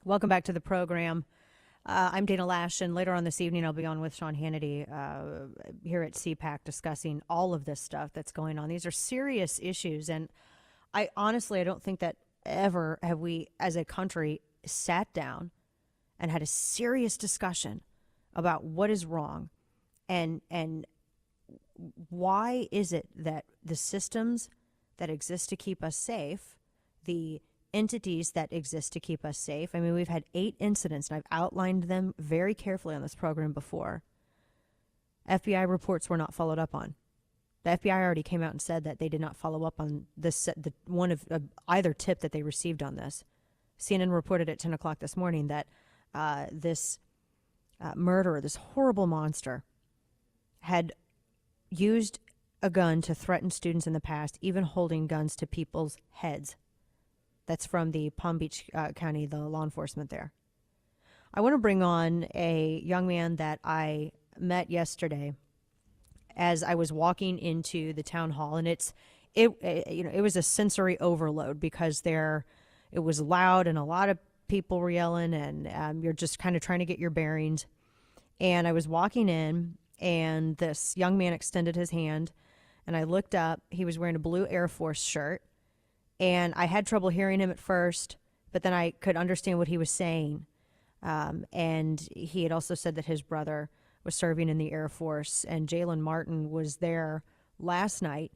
Welcome back to the program. I'm Dana Loesch, and later on this evening I'll be on with Sean Hannity here at CPAC discussing all of this stuff that's going on. These are serious issues, and I don't think that ever have we as a country sat down and had a serious discussion about what is wrong and why is it that the systems that exist to keep us safe, the entities that exist to keep us safe. I mean, we've had 8 incidents, and I've outlined them very carefully on this program before. FBI reports were not followed up on. The FBI already came out and said that they did not follow up on this, one of either tip that they received on this. CNN reported at 10 o'clock this morning that this murderer, this horrible monster, had used a gun to threaten students in the past, even holding guns to people's heads. That's from the Palm Beach County, the law enforcement there. I want to bring on a young man that I met yesterday as I was walking into the town hall, and it was a sensory overload because it was loud and a lot of people were yelling, and you're just kind of trying to get your bearings. And I was walking in, and this young man extended his hand, and I looked up. He was wearing a blue Air Force shirt. And I had trouble hearing him at first, but then I could understand what he was saying. And he had also said that his brother was serving in the Air Force, and Jalen Martin was there last night.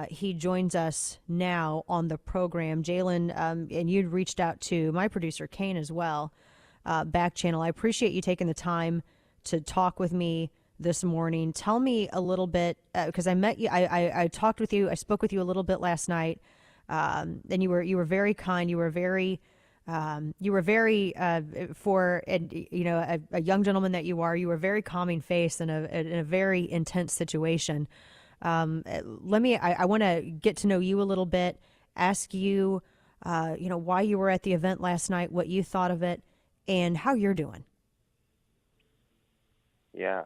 He joins us now on the program. Jalen, and you'd reached out to my producer, Kane, as well, back channel. I appreciate you taking the time to talk with me this morning. Tell me a little bit, because I met you, I talked with you, I spoke with you a little bit last night. And you were very kind. You were very for a young gentleman that you are. You were very calming face in a very intense situation. I want to get to know you a little bit. Ask you, why you were at the event last night, what you thought of it, and how you're doing. Yeah.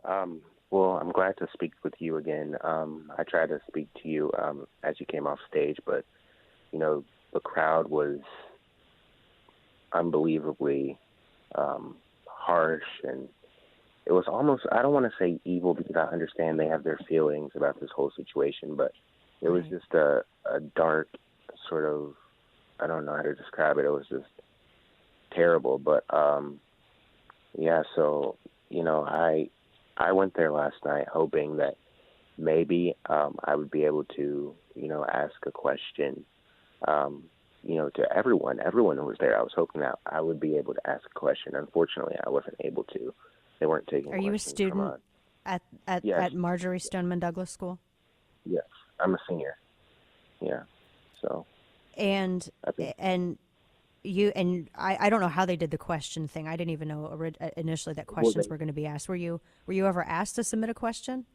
Well, I'm glad to speak with you again. I tried to speak to you as you came off stage, but the crowd was unbelievably harsh, and it was almost, I don't want to say evil because I understand they have their feelings about this whole situation, but it was just a dark sort of, I don't know how to describe it. It was just terrible. But, so, I went there last night hoping that maybe I would be able to, ask a question to everyone who was there. I was hoping that I would be able to ask a question. Unfortunately, I wasn't able to. They weren't taking questions. Are you a student at Marjory Stoneman Douglas School? Yes, I'm a senior. Yeah, so. And I don't know how they did the question thing. I didn't even know initially that questions were going to be asked. Were you ever asked to submit a question?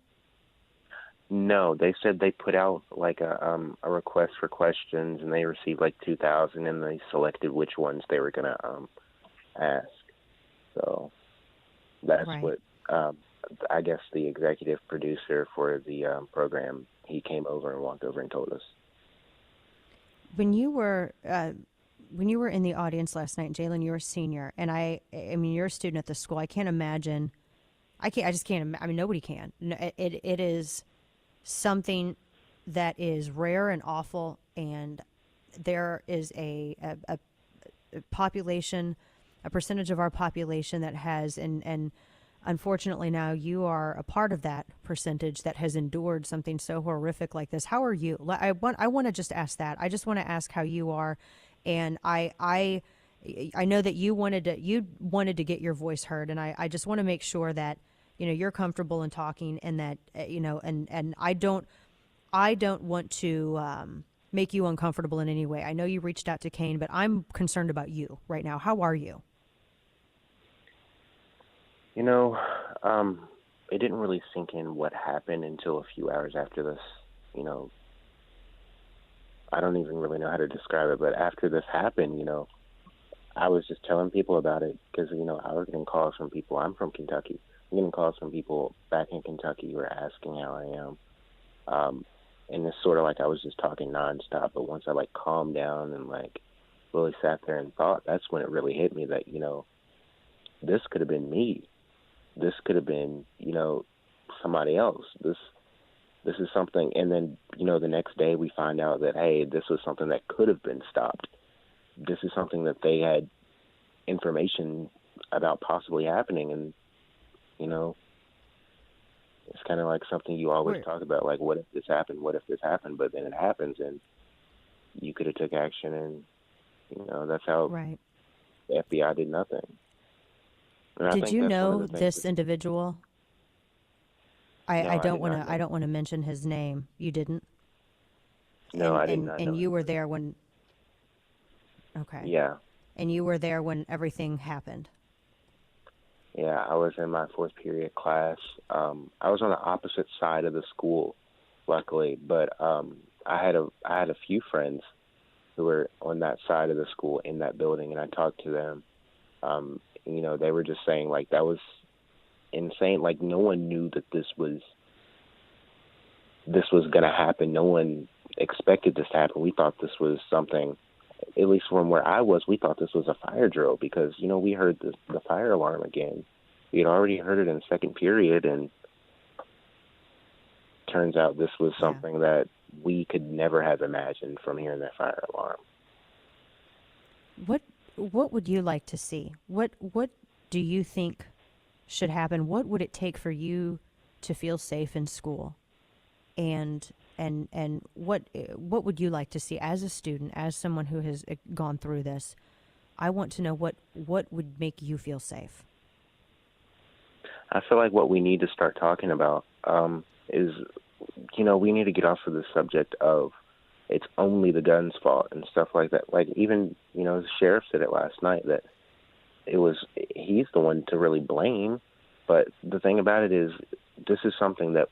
No, they said they put out like a request for questions, and they received like 2,000, and they selected which ones they were going to ask. So that's what I guess the executive producer for the program, he came over and walked over and told us. When you were in the audience last night, Jalen, you were a senior, and I mean, you're a student at the school. I can't imagine. I just can't. I mean, nobody can. It is something that is rare and awful, and there is a population, a percentage of our population that has, and unfortunately now you are a part of that percentage that has endured something so horrific like this. How are you? I want to just ask that. I just want to ask how you are, and I know that you wanted to get your voice heard, and I just want to make sure that you're comfortable in talking, and that and I don't want to make you uncomfortable in any way. I know you reached out to Kane, but I'm concerned about you right now. How are you? It didn't really sink in what happened until a few hours after this. I don't even really know how to describe it, but after this happened, I was just telling people about it because, I was getting calls from people. I'm from Kentucky. I'm getting calls from people back in Kentucky who are asking how I am. And it's sort of like I was just talking nonstop, but once I calmed down and really sat there and thought, that's when it really hit me that, this could have been me. This could have been, somebody else. This is something, and then, the next day we find out that, hey, this was something that could have been stopped. This is something that they had information about possibly happening, and, it's kind of like something you always talk about, like, what if this happened, but then it happens, and you could have took action, and, that's how the FBI did nothing. And did you know this individual? I don't want to mention his name. You didn't? No, I did not. And you were there when. Okay. Yeah. And you were there when everything happened. Yeah, I was in my fourth period class. I was on the opposite side of the school, luckily, but I had a few friends who were on that side of the school in that building, and I talked to them. They were just saying, like, that was insane. Like, no one knew that this was going to happen. No one expected this to happen. We thought this was something, at least from where I was, we thought this was a fire drill because, we heard the fire alarm again. We had already heard it in second period, and turns out this was something that we could never have imagined from hearing that fire alarm. What would you like to see? What do you think should happen? What would it take for you to feel safe in school? And what would you like to see as a student, as someone who has gone through this? I want to know what would make you feel safe. I feel like what we need to start talking about is, we need to get off of the subject of it's only the gun's fault and stuff like that. Like, even, the sheriff said it last night that he's the one to really blame. But the thing about it is, this is something that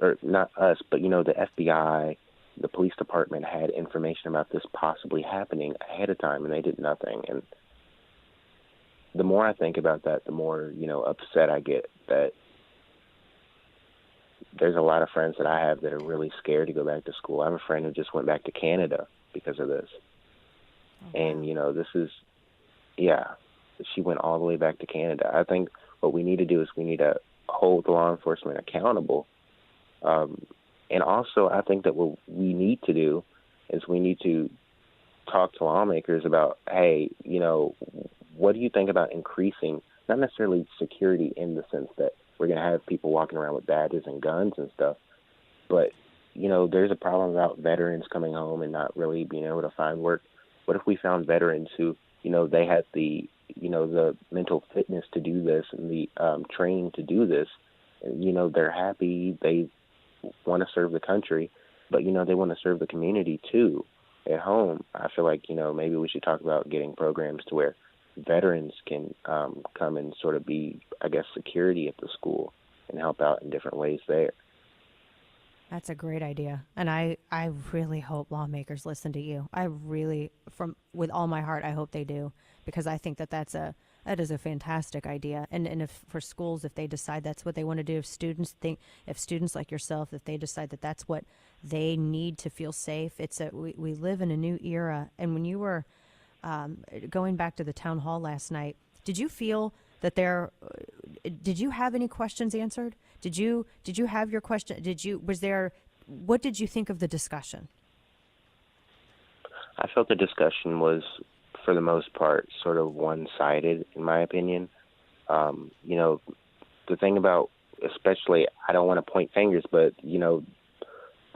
or not us, but, the FBI, the police department had information about this possibly happening ahead of time, and they did nothing. And the more I think about that, the more, upset I get that there's a lot of friends that I have that are really scared to go back to school. I have a friend who just went back to Canada because of this. Oh, wow. And, this is, she went all the way back to Canada. I think what we need to do is we need to hold law enforcement accountable. And also, I think that what we need to do is we need to talk to lawmakers about, hey, what do you think about increasing, not necessarily security in the sense that we're going to have people walking around with badges and guns and stuff, but, there's a problem about veterans coming home and not really being able to find work. What if we found veterans who, they had the mental fitness to do this and the training to do this, and, they're happy, they want to serve the country, but, they want to serve the community too at home. I feel like, maybe we should talk about getting programs to where veterans can come and sort of be, I guess, security at the school and help out in different ways there. That's a great idea. And I really hope lawmakers listen to you. I really, with all my heart, I hope they do, because I think that is a fantastic idea. And if for schools, if they decide that's what they want to do, if students like yourself, if they decide that that's what they need to feel safe, we live in a new era. And when you were going back to the town hall last night, did you feel that did you have any questions answered? Did you have your question? What did you think of the discussion? I felt the discussion was, for the most part, sort of one-sided, in my opinion. The thing about, especially, I don't want to point fingers, but, the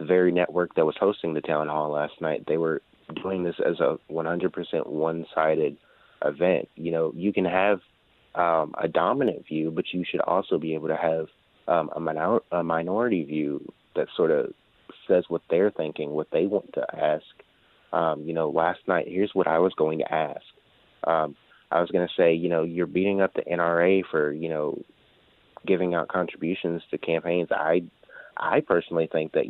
very network that was hosting the town hall last night, they were doing this as a 100% one-sided event. You can have a dominant view, but you should also be able to have a minority view that sort of says what they're thinking, what they want to ask. Last night, here's what I was going to ask. I was going to say, you're beating up the NRA for, giving out contributions to campaigns. I personally think that,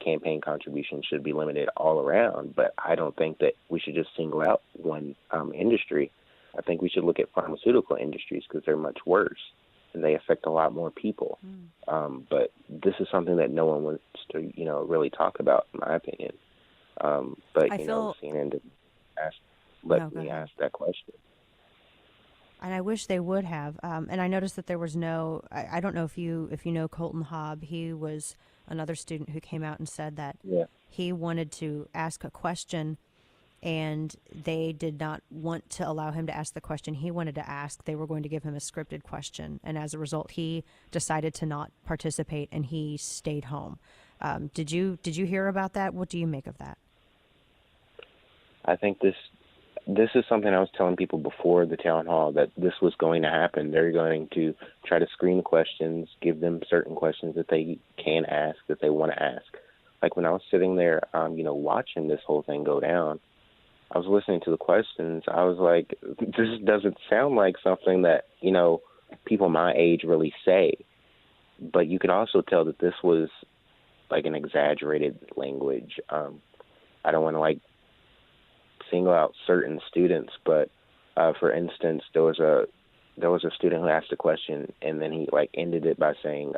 campaign contributions should be limited all around, but I don't think that we should just single out one industry. I think we should look at pharmaceutical industries because they're much worse and they affect a lot more people. But this is something that no one wants to, really talk about, in my opinion. But, CNN did. let me ask that question. And I wish they would have. And I noticed that there was no. I don't know if you know Colton Hobb. He was another student who came out and said that he wanted to ask a question, and they did not want to allow him to ask the question he wanted to ask. They were going to give him a scripted question, and as a result, he decided to not participate and he stayed home. Did you hear about that? What do you make of that? I think this is something I was telling people before the town hall, that this was going to happen. They're going to try to screen questions, give them certain questions that they can ask, that they want to ask. Like when I was sitting there, watching this whole thing go down, I was listening to the questions. I was like, this doesn't sound like something that, people my age really say. But you could also tell that this was like an exaggerated language. I don't want to single out certain students, but for instance, there was a student who asked a question, and then he ended it by saying,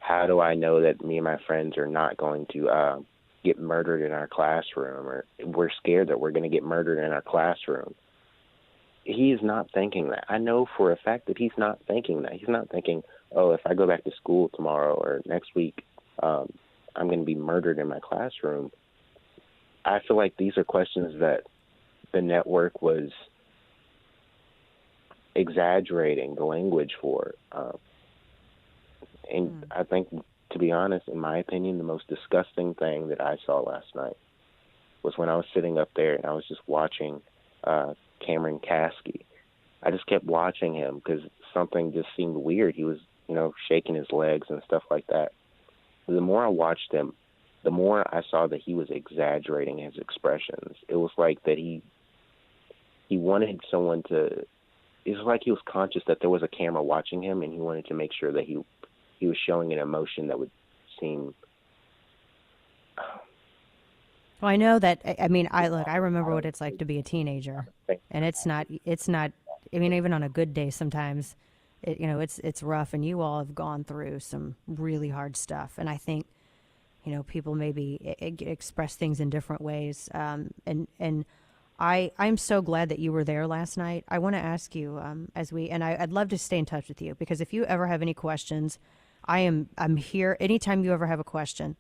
how do I know that me and my friends are not going to get murdered in our classroom, or we're scared that we're going to get murdered in our classroom? He is not thinking that. I know for a fact that he's not thinking that. He's not thinking, oh, if I go back to school tomorrow or next week, I'm going to be murdered in my classroom. I feel like these are questions that the network was exaggerating the language for. I think, to be honest, in my opinion, the most disgusting thing that I saw last night was when I was sitting up there and I was just watching Cameron Caskey. I just kept watching him because something just seemed weird. He was, shaking his legs and stuff like that. The more I watched him, the more I saw that he was exaggerating his expressions. It was like that he wanted someone to. It was like he was conscious that there was a camera watching him, and he wanted to make sure that he was showing an emotion that would seem. Well, I know that. I mean, I remember what it's like to be a teenager, and it's not. I mean, even on a good day, sometimes, it's rough, and you all have gone through some really hard stuff, and I think. People maybe express things in different ways. And I'm so glad that you were there last night. I want to ask you, I'd love to stay in touch with you, because if you ever have any questions, I'm here. Anytime you ever have a question,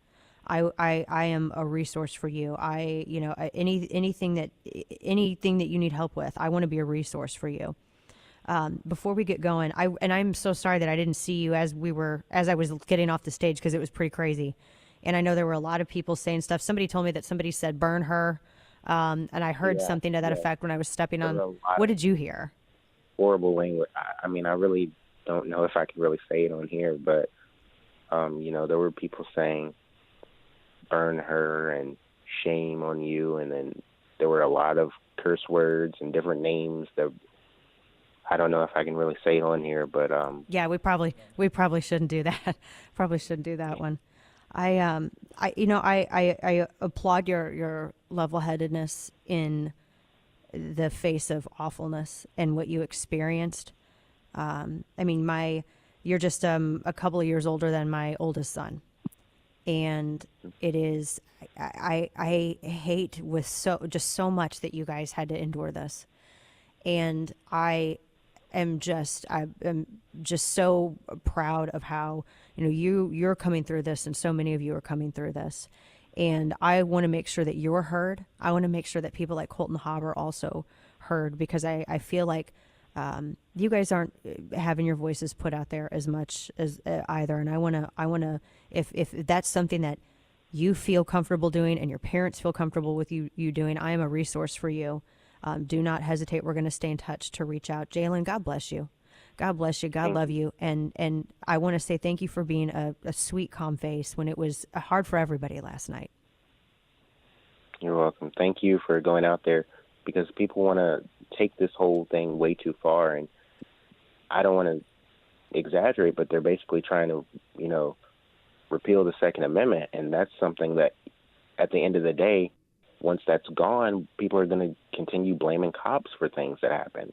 I am a resource for you. Anything that you need help with, I want to be a resource for you. Before we get going, I'm so sorry that I didn't see you as I was getting off the stage, because it was pretty crazy. And I know there were a lot of people saying stuff. Somebody told me that somebody said burn her. And I heard something to that effect when I was stepping on. What did you hear? Horrible language. I mean, I really don't know if I could really say it on here, but, there were people saying burn her and shame on you. And then there were a lot of curse words and different names that I don't know if I can really say it on here, but. Yeah, we probably shouldn't do that. Probably shouldn't do that one. I applaud your level-headedness in the face of awfulness and what you experienced. You're just a couple of years older than my oldest son, and it is I hate with so much that you guys had to endure this, and I am just so proud of how you're coming through this, and so many of you are coming through this, and I want to make sure that you're heard. I want to make sure that people like Colton Hobb are also heard, because I feel like you guys aren't having your voices put out there as much as either, and I want to if that's something that you feel comfortable doing and your parents feel comfortable with you doing, I am a resource for you. Do not hesitate. We're going to stay in touch to reach out. Jalen, God bless you. God bless you. God love you. And I want to say thank you for being a sweet, calm face when it was hard for everybody last night. You're welcome. Thank you for going out there, because people want to take this whole thing way too far. And I don't want to exaggerate, but they're basically trying to, repeal the Second Amendment. And that's something that at the end of the day, once that's gone, people are going to continue blaming cops for things that happen,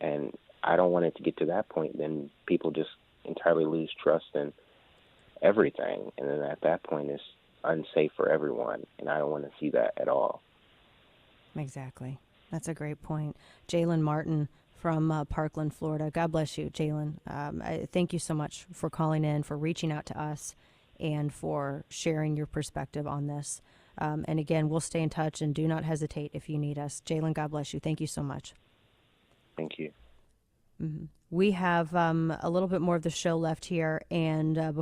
and I don't want it to get to that point. Then people just entirely lose trust in everything. And then at that point, it's unsafe for everyone. And I don't want to see that at all. Exactly. That's a great point. Jalen Martin from Parkland, Florida. God bless you, Jalen. Thank you so much for calling in, for reaching out to us, and for sharing your perspective on this. And again, we'll stay in touch, and do not hesitate if you need us. Jalen, God bless you. Thank you so much. Thank you. We have a little bit more of the show left here, and before